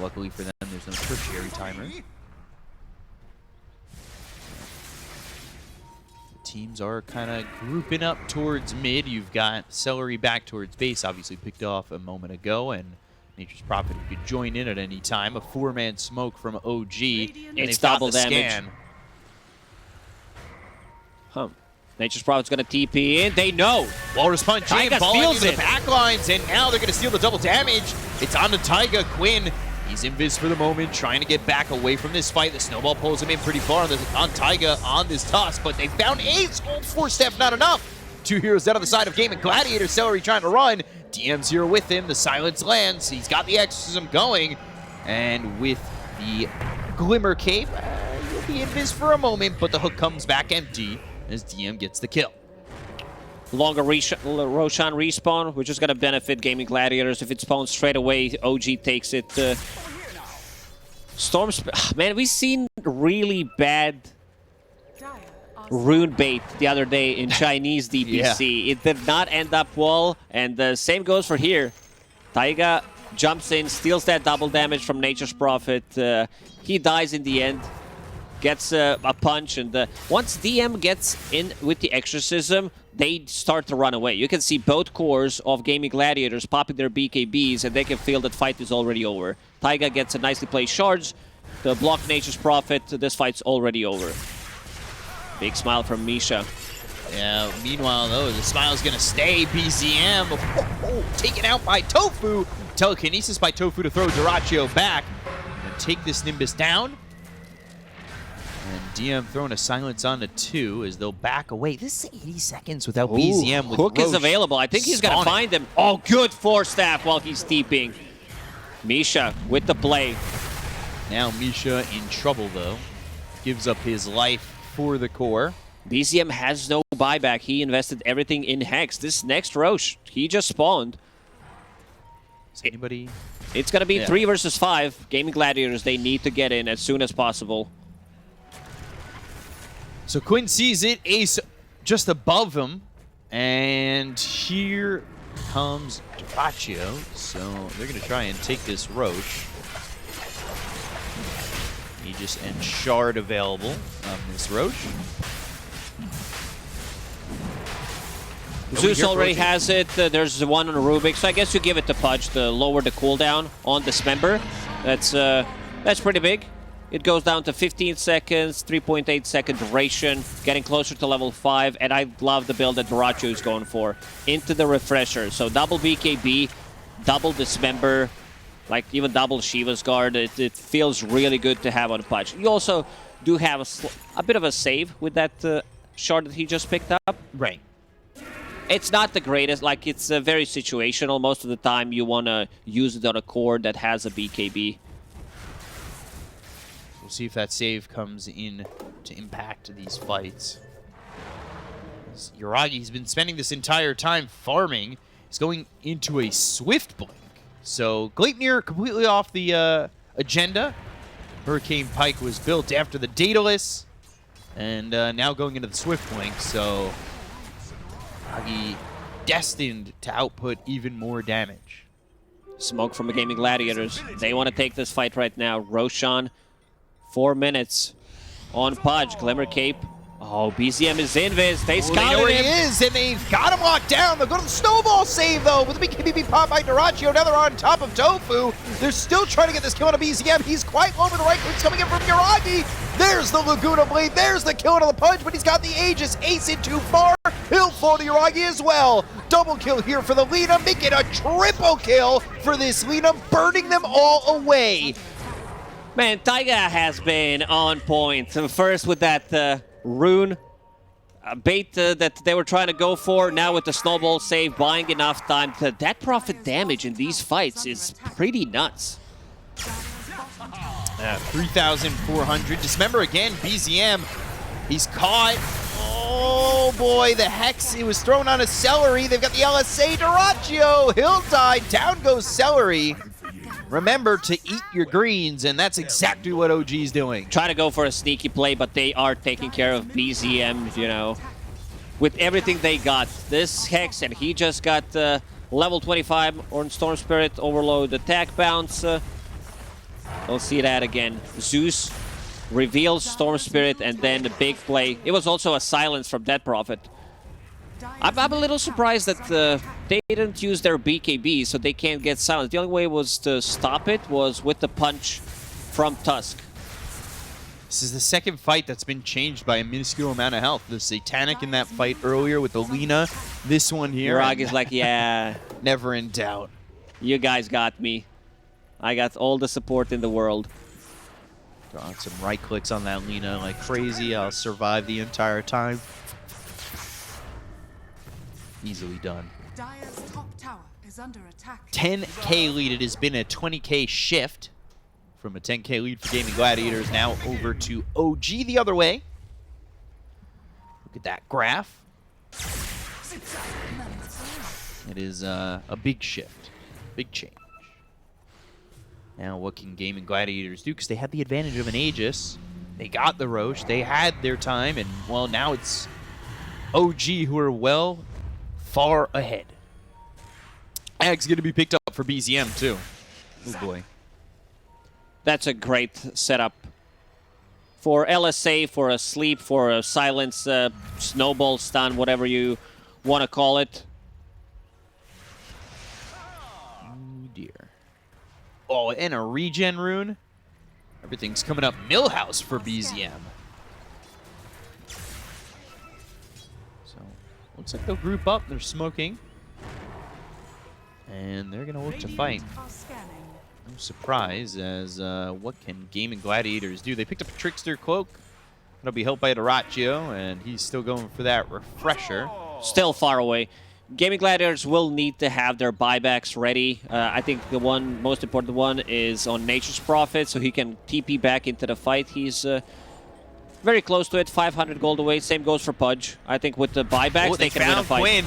Luckily for them, there's no tertiary timer. The teams are kind of grouping up towards mid. You've got Celery back towards base, obviously picked off a moment ago, and Nature's Prophet who could join in at any time. A 4-man smoke from OG. And It's they've got double the damage. scan. Nature's Prophet's gonna TP in. They know. Walrus Punch in, Taiga ball steals into the it. back lines, and now they're going to steal the double damage. It's on to Taiga. Quinn, he's invis for the moment, trying to get back away from this fight. The snowball pulls him in pretty far on Taiga on this toss, but they found Ace. Oh, 4-step, not enough. 2 heroes down on the side of Gaimin Gladiators. Celery trying to run. DM's here with him. The silence lands. He's got the exorcism going, and with the Glimmer Cape, you'll be invis for a moment, but the hook comes back empty as DM gets the kill. Longer Roshan respawn, which is going to benefit Gaimin Gladiators. If it spawns straight away, OG takes it. Man, we've seen really bad rune bait the other day in Chinese DPC. It did not end up well, and the same goes for here. Taiga jumps in, steals that double damage from Nature's Prophet. He dies in the end. Gets a punch, and once DM gets in with the exorcism, they start to run away. You can see both cores of Gaimin Gladiators popping their BKBs, and they can feel that fight is already over. Taiga gets a nicely placed charge to block Nature's Prophet. This fight's already over. Big smile from Misha. Yeah, meanwhile, though, the smile's going to stay. BZM taken out by Tofu. Telekinesis by Tofu to throw Duraccio back. And take this Nimbus down. And DM throwing a silence on to 2 as they'll back away. This is 80 seconds without BZM. With Hook is Roche available. I think he's going to find him. Oh, good 4-staff while he's steeping. Misha with the play. Now Misha in trouble, though. Gives up his life for the core. BZM has no buyback. He invested everything in Hex. This next Roche, he just spawned. Is anybody? It's going to be 3 versus 5. Gaimin Gladiators, they need to get in as soon as possible. So Quinn sees it, Ace just above him, and here comes Duraccio. So they're going to try and take this Roche. Aegis and Shard available on this Roche. Zeus already has it. There's the one on Rubik, so I guess you give it to Pudge to lower the cooldown on Dismember. That's pretty big. It goes down to 15 seconds, 3.8 second duration, getting closer to level 5, and I love the build that Duraccio is going for. Into the Refresher, so double BKB, double Dismember, like even double Shiva's Guard. It feels really good to have on Pudge. You also do have a bit of a save with that shard that he just picked up. Right. It's not the greatest, like it's very situational. Most of the time you want to use it on a core that has a BKB. We'll see if that save comes in to impact these fights. Yuragi's been spending this entire time farming. He's going into a Swift Blink. So Gleipnir completely off the agenda. Hurricane Pike was built after the Daedalus. And now going into the Swift Blink. So Yuragi destined to output even more damage. Smoke from the Gaimin Gladiators. They want to take this fight right now. Roshan, 4 minutes on Pudge. Glimmer Cape. Oh, BZM is invis. They scouted They know where him. he is, and they've got him locked down. They'll go to the snowball save, though, with the BKB pop by Duraccio. Now they're on top of Tofu. They're still trying to get this kill on a BZM. He's quite low to the right. It's coming in from Yuragi. There's the Laguna Blade. There's the kill on the Pudge, but he's got the Aegis. Ace in too far. He'll fall to Yuragi as well. Double kill here for the Lina, making a triple kill for this Lina, burning them all away. Man, Taiga has been on point. First with that rune bait that they were trying to go for. Now with the snowball save, buying enough time. That profit damage in these fights is pretty nuts. 3,400. Dismember again, BZM. He's caught. Oh boy, the Hex, it was thrown on a Celery. They've got the LSA, Duraccio. He'll die. Down goes Celery. remember to eat your greens, and that's exactly what OG's doing. Try to go for a sneaky play, but they are taking care of BZM, you know, with everything they got. This Hex, and he just got level 25 on Storm Spirit Overload attack bounce. We'll see that again. Zeus reveals Storm Spirit, and then the big play. It was also a silence from Dead Prophet. I'm a little surprised that they didn't use their BKB, so they can't get silence. The only way was to stop it was with the punch from Tusk. This is the second fight that's been changed by a minuscule amount of health. The Satanic in that fight earlier with the Lina. This one here. Rog is like, yeah. Never in doubt. You guys got me. I got all the support in the world. Throwing some right clicks on that Lina like crazy. I'll survive the entire time. Easily done. Dire's top tower is under attack. 10K lead. It has been a 20K shift from a 10K lead for Gaimin Gladiators now over to OG the other way. Look at that graph. It is a big shift, big change. Now what can Gaimin Gladiators do? Because they had the advantage of an Aegis. They got the Roche. They had their time, and well, now it's OG who are far ahead. Ag's going to be picked up for BZM too. Oh boy. That's a great setup for LSA, for a sleep, for a silence, snowball stun, whatever you want to call it. Oh dear. Oh, and a regen rune. Everything's coming up Millhouse for BZM. So, looks like they'll group up. They're smoking. And they're going to look to fight. No surprise, as what can Gaimin Gladiators do? They picked up a Trickster Cloak. It'll be helped by Doraccio, and he's still going for that refresher. Still far away. Gaimin Gladiators will need to have their buybacks ready. I think the most important one is on Nature's Prophet, so he can TP back into the fight. He's very close to it, 500 gold away. Same goes for Pudge. I think with the buybacks, they can win a fight. Quinn.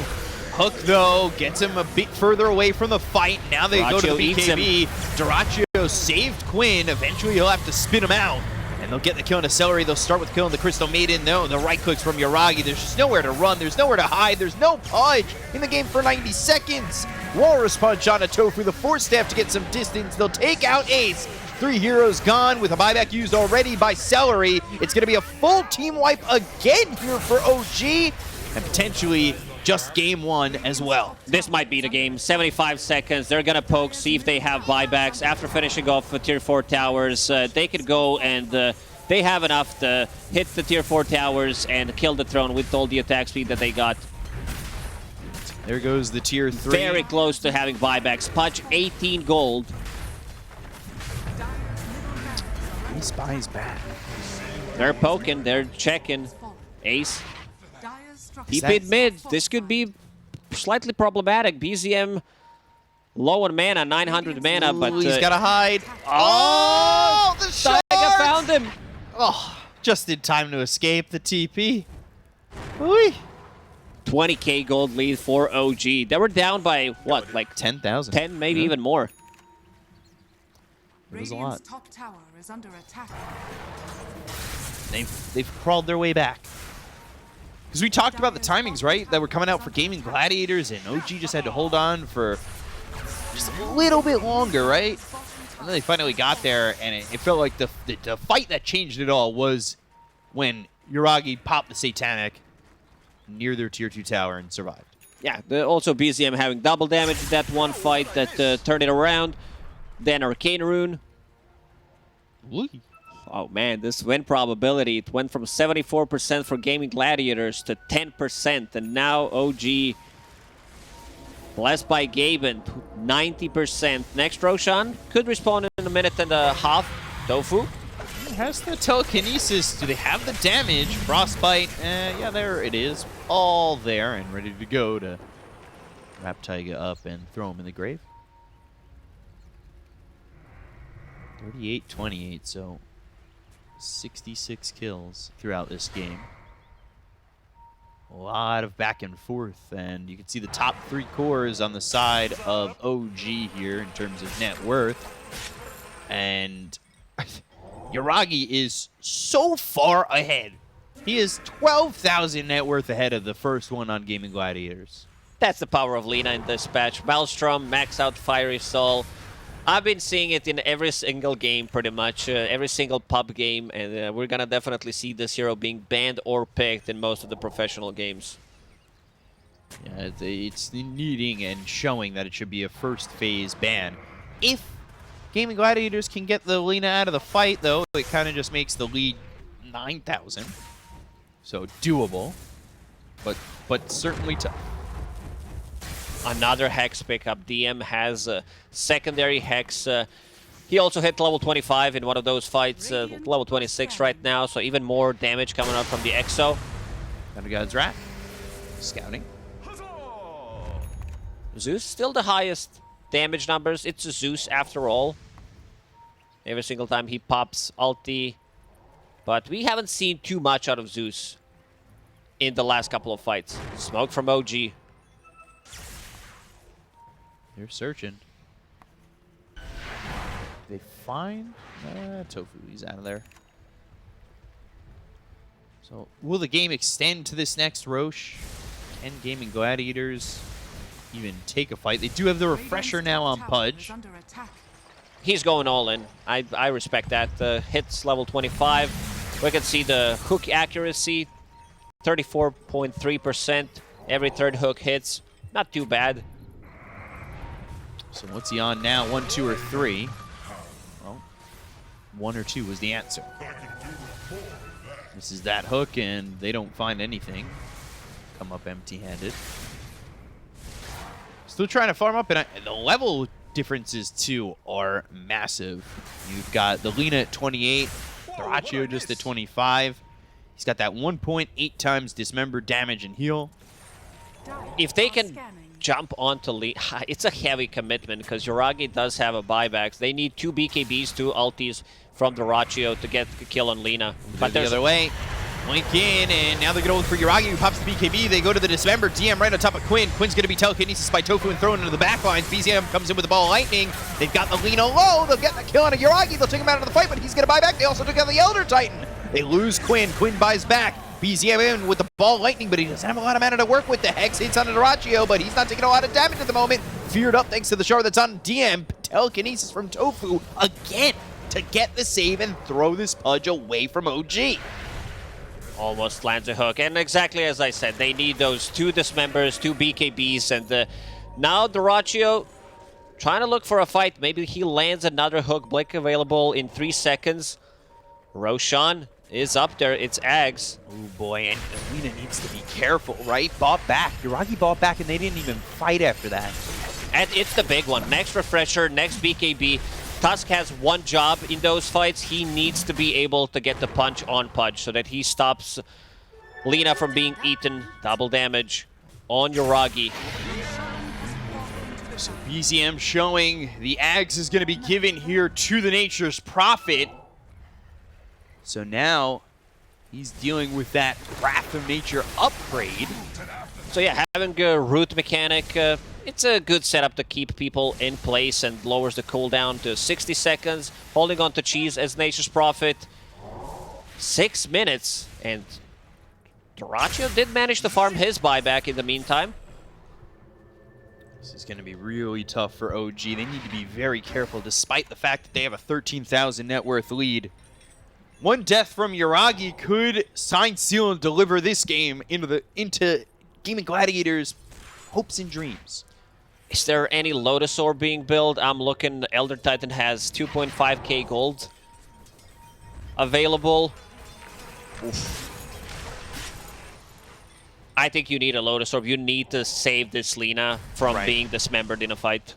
Hook, though, gets him a bit further away from the fight. Now they go to the BKB. Doraccio saved Quinn. Eventually, he'll have to spin him out. And they'll get the kill on the Celery. They'll start with killing the Crystal Maiden. No, the right clicks from Yuragi. There's just nowhere to run. There's nowhere to hide. There's no Pudge in the game for 90 seconds. Walrus Punch on a Tofu. The force staff to get some distance. They'll take out Ace. 3 heroes gone with a buyback used already by Celery. It's going to be a full team wipe again here for OG. And potentially just game 1 as well. This might be the game. 75 seconds. They're going to poke, see if they have buybacks. After finishing off the Tier 4 towers, they could go and they have enough to hit the Tier 4 towers and kill the throne with all the attack speed that they got. There goes the Tier 3. Very close to having buybacks. Pudge, 18 gold. He spies back. They're poking. They're checking. Ace. Keep it mid. This could be slightly problematic. BZM low on mana, 900 mana, but he's got to hide. Oh, the shot! Taiga found him. Oh, just in time to escape the TP. Oy. 20K gold lead for OG. They were down by what, like 10,000? 10, maybe even more. It was a lot. Top tower is under attack. They've crawled their way back. Because we talked about the timings, right? That were coming out for Gaimin Gladiators, and OG just had to hold on for just a little bit longer, right? And then they finally got there, and it felt like the fight that changed it all was when Yuragi popped the Satanic near their Tier 2 tower and survived. Yeah, also BZM having double damage in that one fight that turned it around. Then Arcane Rune. Ooh. Oh man, this win probability, it went from 74% for Gaimin Gladiators to 10%, and now OG, blessed by Gaimin, 90%. Next, Roshan could respawn in a minute and a half. Tofu. He has the telekinesis. Do they have the damage? Frostbite, yeah, there it is. All there and ready to go to wrap Taiga up and throw him in the grave. 38-28, so 66 kills throughout this game. A lot of back and forth, and you can see the top 3 cores on the side of OG here in terms of net worth. And Yuragi is so far ahead. He is 12,000 net worth ahead of the first one on Gaimin Gladiators. That's the power of Lina in this patch. Maelstrom, max out Fiery Soul. I've been seeing it in every single game, pretty much. Every single pub game. And we're going to definitely see this hero being banned or picked in most of the professional games. Yeah, it's needing and showing that it should be a first phase ban. If Gaimin Gladiators can get the Lina out of the fight, though, it kind of just makes the lead 9,000. So doable, but certainly tough. Another Hex pickup. DM has a secondary Hex. He also hit level 25 in one of those fights, level 26 right now, so even more damage coming out from the Exo. God's Wrath. Scouting. Zeus still the highest damage numbers. It's a Zeus after all. Every single time he pops ulti. But we haven't seen too much out of Zeus in the last couple of fights. Smoke from OG. They're searching. They find Tofu. He's out of there. So will the game extend to this next Roche? Can Gaimin Gladiators even take a fight? They do have the refresher now on Pudge. He's going all in. I respect that. Hits level 25. We can see the hook accuracy, 34.3%. Every third hook hits. Not too bad. So what's he on now? 1, 2, or 3? Well, 1 or 2 was the answer. This is that hook, and they don't find anything. Come up empty-handed. Still trying to farm up, and the level differences, too, are massive. You've got the Lina at 28, Thrachio just at 25. He's got that 1.8 times dismember damage and heal. If they can jump onto Lina, it's a heavy commitment because Yuragi does have a buyback. They need 2 BKBs, 2 ultis from the Thrachio to get the kill on Lina. But the other way. Blink in, and now they're going to look for Yuragi, who pops the BKB. They go to the Dismember. DM right on top of Quinn. Quinn's going to be telekinesis by Tofu and thrown into the back lines. BZM comes in with the ball of lightning. They've got the Lina low. They'll get the kill on a Yuragi. They'll take him out of the fight, but he's going to buy back. They also took out the Elder Titan. They lose Quinn. Quinn buys back. BZM in with the ball of lightning, but he doesn't have a lot of mana to work with. The Hex hits on Thrachio, but he's not taking a lot of damage at the moment. Feared up thanks to the shard that's on DM. Telekinesis from Tofu again to get the save and throw this Pudge away from OG. Almost lands a hook. And exactly as I said, they need those 2 dismembers, 2 BKBs, and now Thrachio trying to look for a fight. Maybe he lands another hook. Blink available in 3 seconds. Roshan is up there. It's Ags. Oh boy, and Lina needs to be careful, right? Bought back. Yuragi bought back, and they didn't even fight after that. And it's the big one. Next refresher, next BKB. Tusk has one job in those fights. He needs to be able to get the punch on Pudge so that he stops Lina from being eaten. Double damage on Yuragi. So BZM showing the Ags is going to be given here to the Nature's Prophet. So now he's dealing with that Wrath of Nature upgrade. So yeah, having a root mechanic, it's a good setup to keep people in place and lowers the cooldown to 60 seconds. Holding on to Cheese as Nature's Prophet. 6 minutes, and Thrachio did manage to farm his buyback in the meantime. This is going to be really tough for OG. They need to be very careful despite the fact that they have a 13,000 net worth lead. One death from Yuragi could sign, seal, and deliver this game into Gaimin Gladiators' hopes and dreams. Is there any Lotus Orb being built? I'm looking. Elder Titan has 2.5k gold available. Oof. I think you need a Lotus Orb. You need to save this Lina from being dismembered in a fight.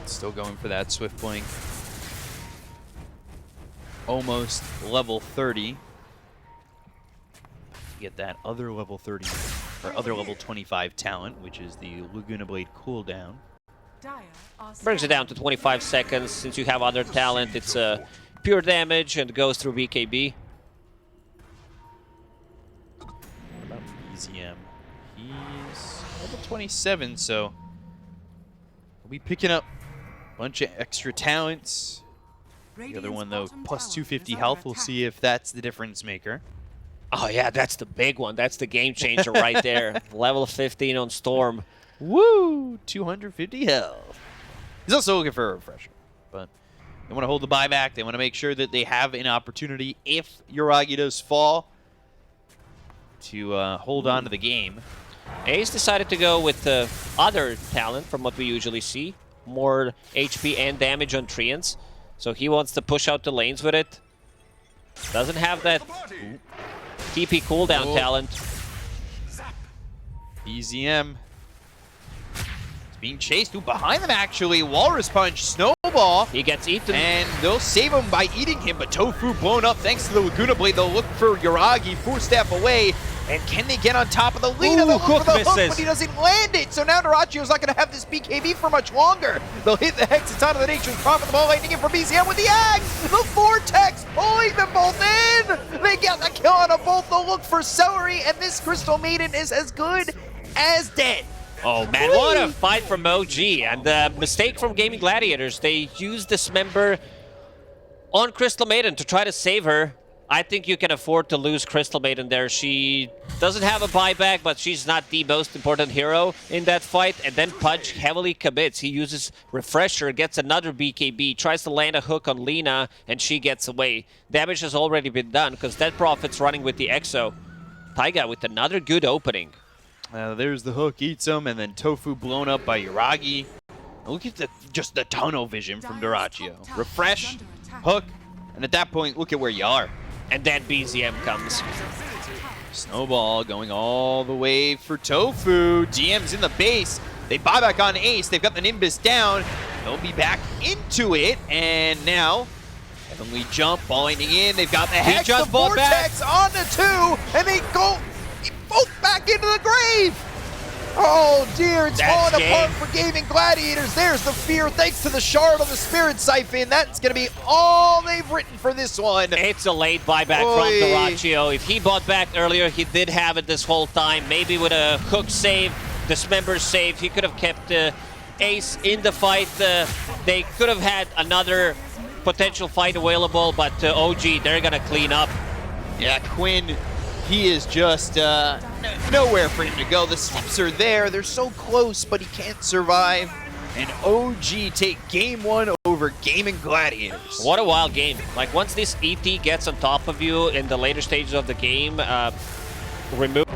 Still going for that Swift Blink. Almost level 30. Get that other level 30, or other level 25 talent, which is the Laguna Blade cooldown. Brings it down to 25 seconds. Since you have other talent, it's pure damage and goes through BKB. What about BZM? He's level 27, so we'll be picking up Bunch of extra talents. The other one, though, plus 250 health. We'll see if that's the difference maker. Oh, yeah, that's the big one. That's the game changer right there. Level 15 on Storm. Woo! 250 health. He's also looking for a refresher, but they want to hold the buyback. They want to make sure that they have an opportunity, if Yuragi does fall, to hold on to the game. Ace decided to go with the other talent from what we usually see. More HP and damage on Treants. So he wants to push out the lanes with it. Doesn't have that TP cooldown talent. BZM. It's being chased. Ooh, behind them, actually. Walrus Punch, Snowball. He gets eaten. And they'll save him by eating him, but Tofu blown up thanks to the Laguna Blade. They'll look for Yuragi, 4-step away. And can they get on top of the lead? They'll look for the hook, but he doesn't land it. So now Narachio's not going to have this BKB for much longer. They'll hit the Hex. It's onto the Nature's Prophet. The ball lightning in from BZM with the Axe. The Vortex pulling them both in. They get the kill on them both. They'll look for Celery, and this Crystal Maiden is as good as dead. Oh man, what a fight from OG. And the mistake from Gaimin Gladiators. They used Dismember on Crystal Maiden to try to save her. I think you can afford to lose Crystal Maiden there. She doesn't have a buyback, but she's not the most important hero in that fight. And then Pudge heavily commits. He uses Refresher, gets another BKB, tries to land a hook on Lina, and she gets away. Damage has already been done because Dead Prophet's running with the Exo. Taiga with another good opening. There's the hook, eats him, and then Tofu blown up by Yuragi. Look at just the tunnel vision from Narachio. Refresh, hook, and at that point, look at where you are. And then BZM comes. Snowball going all the way for Tofu. DM's in the base. They buy back on Ace. They've got the Nimbus down. They'll be back into it. And now, Heavenly Jump, ball lightning in. They've got the Hex, the Vortex on the 2. And they go both back into the grave. Oh dear, it's falling apart for Gaimin Gladiators. There's the fear thanks to the shard on the Spirit Siphon. That's going to be all they've written for this one. It's a late buyback from Narachio. If he bought back earlier, he did have it this whole time. Maybe with a hook save, Dismember save, he could have kept Ace in the fight. They could have had another potential fight available, but OG, they're going to clean up. Yeah, Quinn, he is just nowhere for him to go. The steps are there. They're so close, but he can't survive. And OG take game 1 over Gaimin Gladiators. What a wild game. Like, once this ET gets on top of you in the later stages of the game, remove